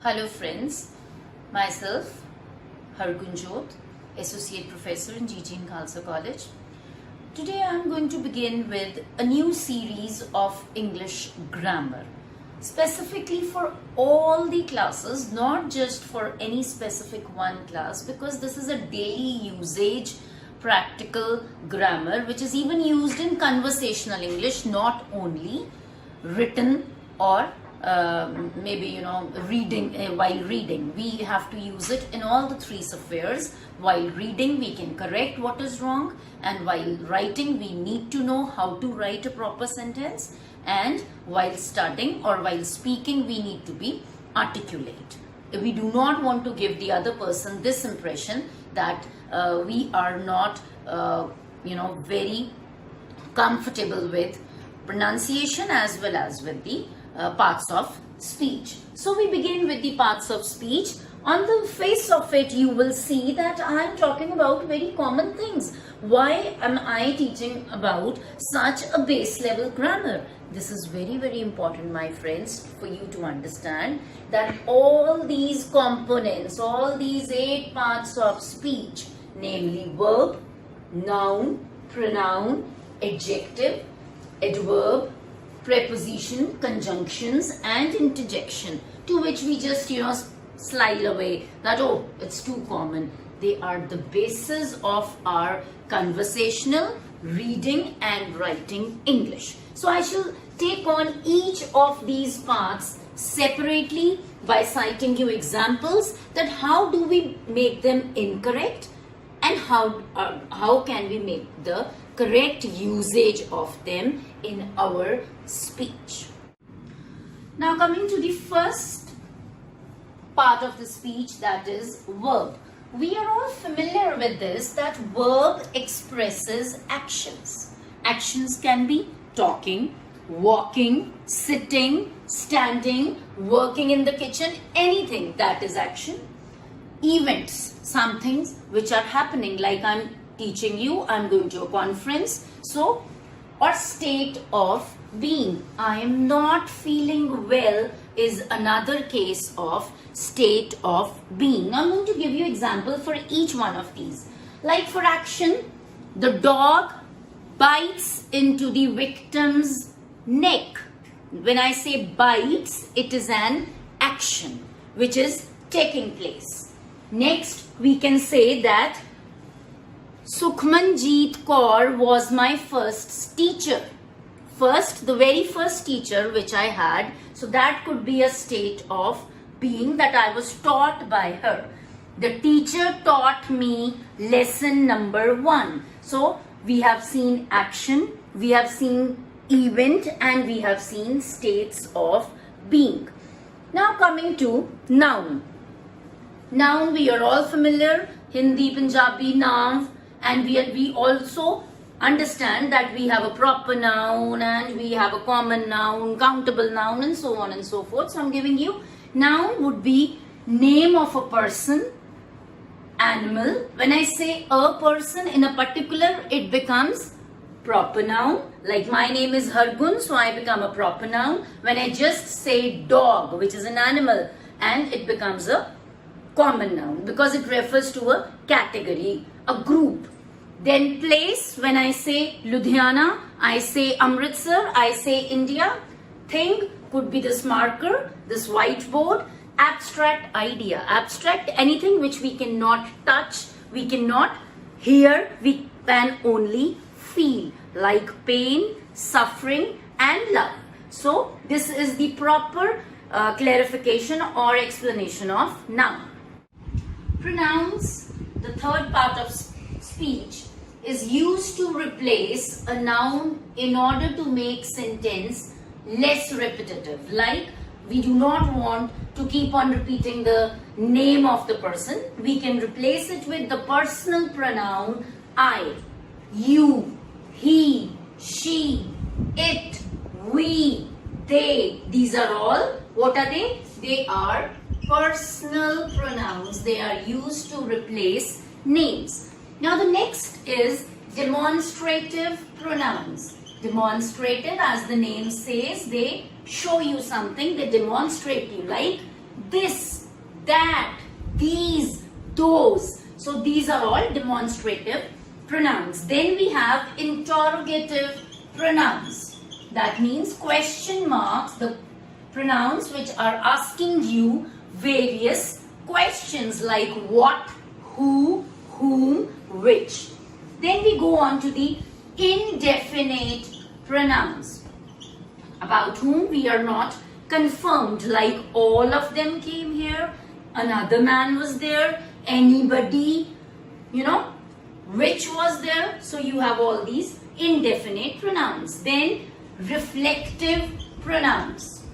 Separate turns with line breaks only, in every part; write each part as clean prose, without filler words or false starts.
Hello friends, myself Hargunjot, Associate Professor in GG in Khalsa College. Today I am going to begin with a new series of English grammar, specifically for all the classes, not just for any specific one class, because this is a daily usage practical grammar which is even used in conversational English, not only written or maybe reading. While reading we have to use it in all the three spheres. While reading we can correct what is wrong, and while writing we need to know how to write a proper sentence, and while studying or while speaking we need to be articulate. We do not want to give the other person this impression that we are not very comfortable with pronunciation as well as with the parts of speech. So we begin with the parts of speech. On the face of it, you will see that I am talking about very common things. Why am I teaching about such a base level grammar? This is very, very important, my friends, for you to understand that all these components, all these 8 parts of speech, namely verb, noun, pronoun, adjective, adverb, preposition, conjunctions and interjection, to which we just slide away that it's too common. They are the basis of our conversational, reading and writing English. So I shall take on each of these parts separately by citing you examples that how do we make them incorrect and how can we make the correct usage of them in our speech. Now coming to the first part of the speech, that is verb. We are all familiar with this, that verb expresses actions. Actions can be talking, walking, sitting, standing, working in the kitchen, anything that is action. Events, some things which are happening, like I'm teaching you, I'm going to a conference, so, or state of being. I am not feeling well is another case of state of being. I'm going to give you example for each one of these. Like for action, the dog bites into the victim's neck. When I say bites, it is an action which is taking place. Next, we can say that Sukhmanjeet Kaur was my first teacher. First, the very first teacher which I had, so that could be a state of being, that I was taught by her. The teacher taught me lesson number 1. So we have seen action, we have seen event and we have seen states of being. Now coming to noun. Noun, we are all familiar, Hindi, Punjabi, noun, and we also understand that we have a proper noun and we have a common noun, countable noun and so on and so forth. So I'm giving you, noun would be name of a person, animal. When I say a person in a particular, it becomes proper noun. Like my name is Hargun, so I become a proper noun. When I just say dog, which is an animal, and it becomes a common noun because it refers to a category, a group. Then place, when I say Ludhiana, I say Amritsar, I say India. Thing could be this marker, this whiteboard. Abstract idea, abstract anything which we cannot touch, we cannot hear, we can only feel, like pain, suffering and love. So this is the proper clarification or explanation of noun. Pronouns, the third part of speech, is used to replace a noun in order to make sentence less repetitive. Like we do not want to keep on repeating the name of the person. We can replace it with the personal pronoun I, you, he, she, it, we, they. These are all, what are they? They are personal pronouns. They are used to replace names. Now the next is demonstrative pronouns. Demonstrative, as the name says, they show you something, they demonstrate you, like this that, these, those. So these are all demonstrative pronouns. Then we have interrogative pronouns. That means question marks, the pronouns which are asking you various questions like what, who, whom, which. Then we go on to the indefinite pronouns, about whom we are not confirmed, like all of them came here, another man was there, anybody, which was there. So you have all these indefinite pronouns. Then reflective pronouns.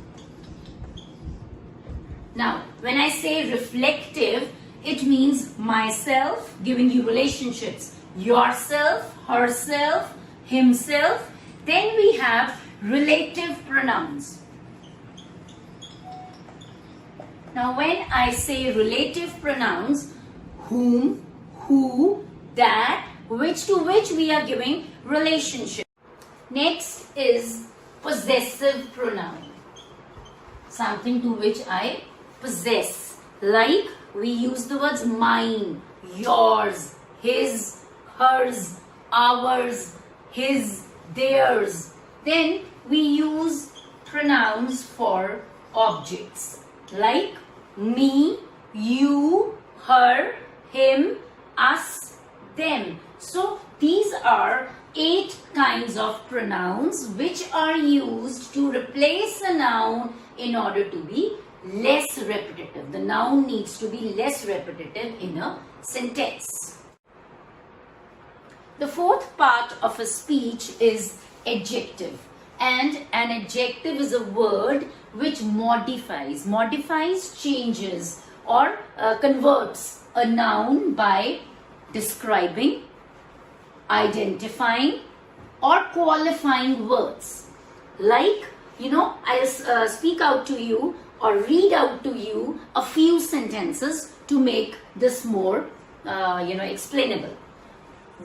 Now, when I say reflective, it means myself, giving you relationships, yourself, herself, himself. Then we have relative pronouns. Now, when I say relative pronouns, whom, who, that, which, to which we are giving relationship. Next is possessive pronoun. Something to which I possess. Like we use the words mine, yours, his, hers, ours, his, theirs. Then we use pronouns for objects like me, you, her, him, us, them. So these are 8 kinds of pronouns which are used to replace a noun in order to be less repetitive. The noun needs to be less repetitive in a sentence. The fourth part of a speech is adjective. And an adjective is a word which modifies, changes or converts a noun by describing, identifying or qualifying words. Like, I'll speak out to you or read out to you a few sentences to make this more, explainable.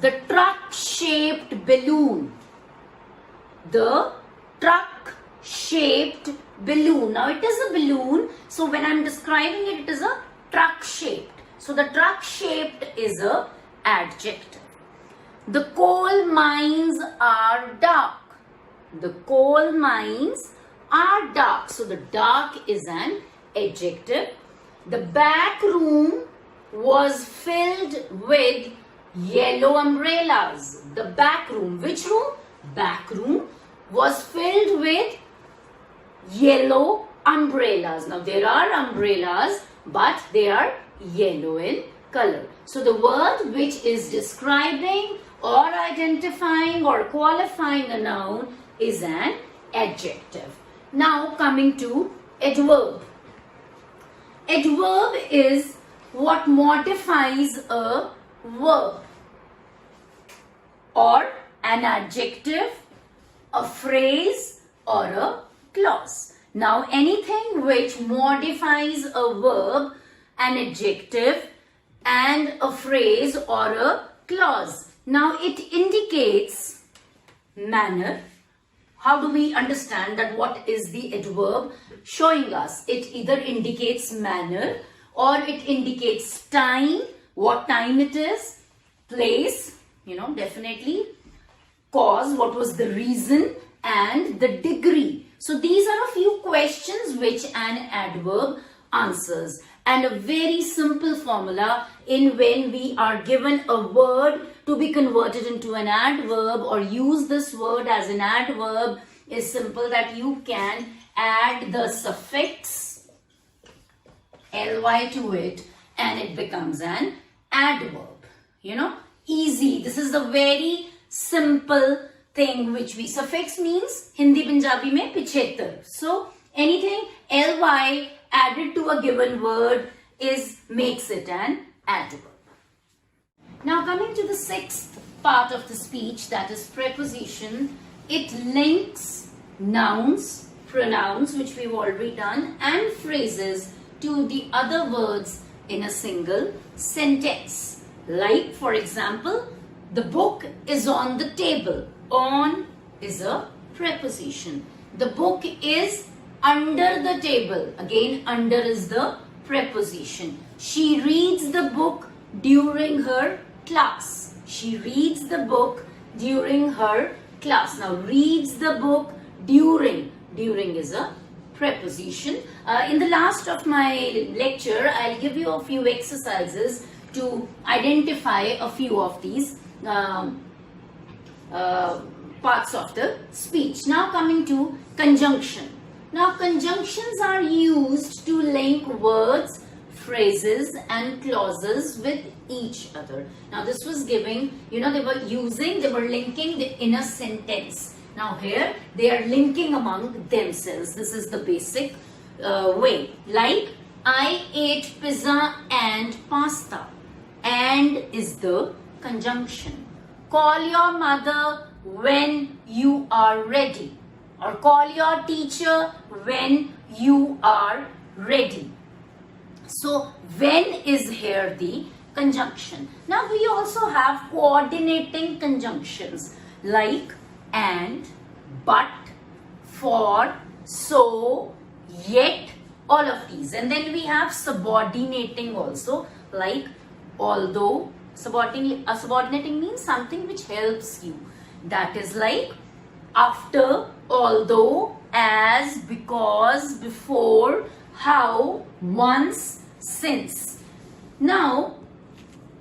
The truck-shaped balloon. The truck-shaped balloon. Now it is a balloon, so when I'm describing it, it is a truck-shaped. So the truck-shaped is a adjective. The coal mines are dark. The coal mines are dark. So the dark is an adjective. The back room was filled with yellow umbrellas. The back room. Which room? Back room was filled with yellow umbrellas. Now there are umbrellas, but they are yellow in color. So the word which is describing or identifying or qualifying a noun is an adjective. Now coming to adverb. Adverb is what modifies a verb or an adjective, a phrase or a clause. Now anything which modifies a verb, an adjective and a phrase or a clause. Now it indicates manner. How do we understand that what is the adverb showing us? It either indicates manner or it indicates time, what time it is, place, definitely, cause, what was the reason, and the degree. So these are a few questions which an adverb answers. And a very simple formula in when we are given a word to be converted into an adverb or use this word as an adverb is simple, that you can add the suffix ly to it and it becomes an adverb. Easy. This is the very simple thing which we suffix means Hindi Punjabi mein 75. So anything ly added to a given word makes it an adverb. Now coming to the 6th part of the speech, that is preposition. It links nouns, pronouns which we've already done, and phrases to the other words in a single sentence. Like for example, the book is on the table. On is a preposition. The book is under the table. Again, under is the preposition. She reads the book during her class. She reads the book during her class. Now, reads the book during. During is a preposition. In the last of my lecture, I'll give you a few exercises to identify a few of these parts of the speech. Now coming to conjunction. Now conjunctions are used to link words, phrases and clauses with each other. Now this was giving, they were linking in a sentence. Now here they are linking among themselves. This is the basic way. Like, I ate pizza and pasta. And is the conjunction. Call your mother when you are ready, or call your teacher when you are ready. So when is here the conjunction. Now we also have coordinating conjunctions like and, but, for, so, yet, all of these. And then we have subordinating also, like although. Subordinating means something which helps you. That is like after, although, as, because, before, how, once, since. Now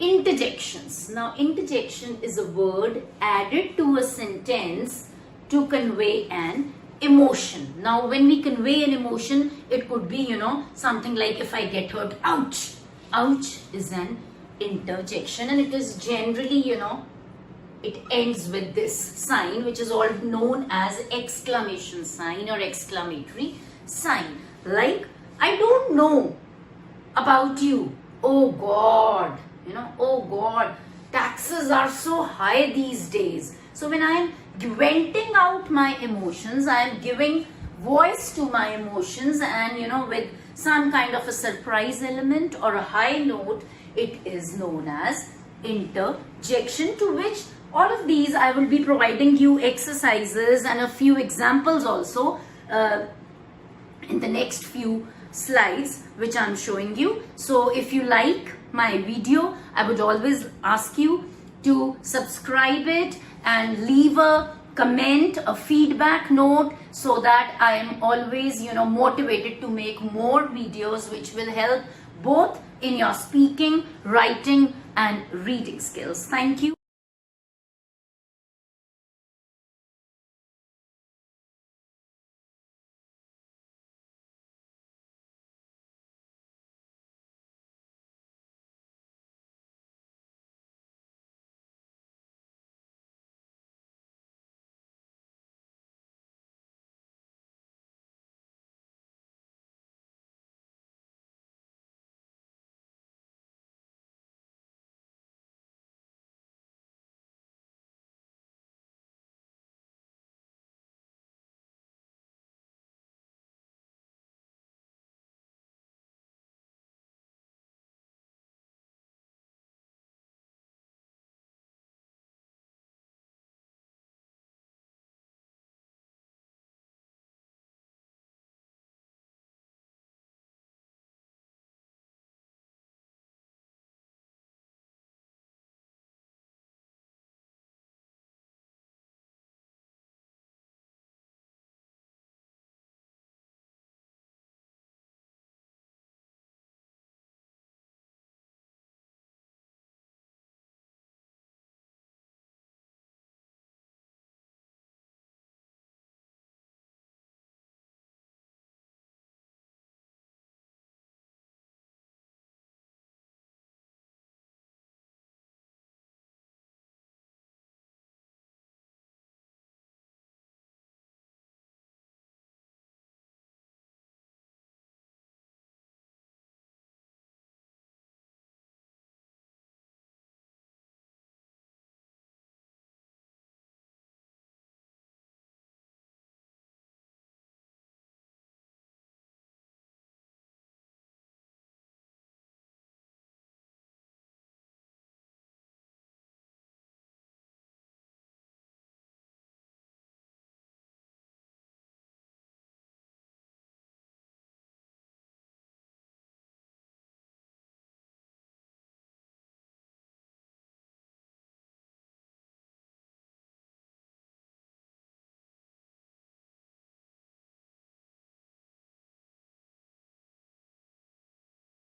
interjections. Now interjection is a word added to a sentence to convey an emotion. Now when we convey an emotion, it could be something like, if I get hurt, ouch. Ouch is an interjection, and it is generally it ends with this sign, which is all known as exclamation sign or exclamatory sign. Like, I don't know about you. Oh God, oh God, taxes are so high these days. So when I am venting out my emotions, I am giving voice to my emotions, and with some kind of a surprise element or a high note, it is known as interjection, to which all of these I will be providing you exercises and a few examples also in the next few slides which I'm showing you. So if you like my video, I would always ask you to subscribe it and leave a comment, a feedback note, so that I am always motivated to make more videos which will help both in your speaking, writing and reading skills. Thank you.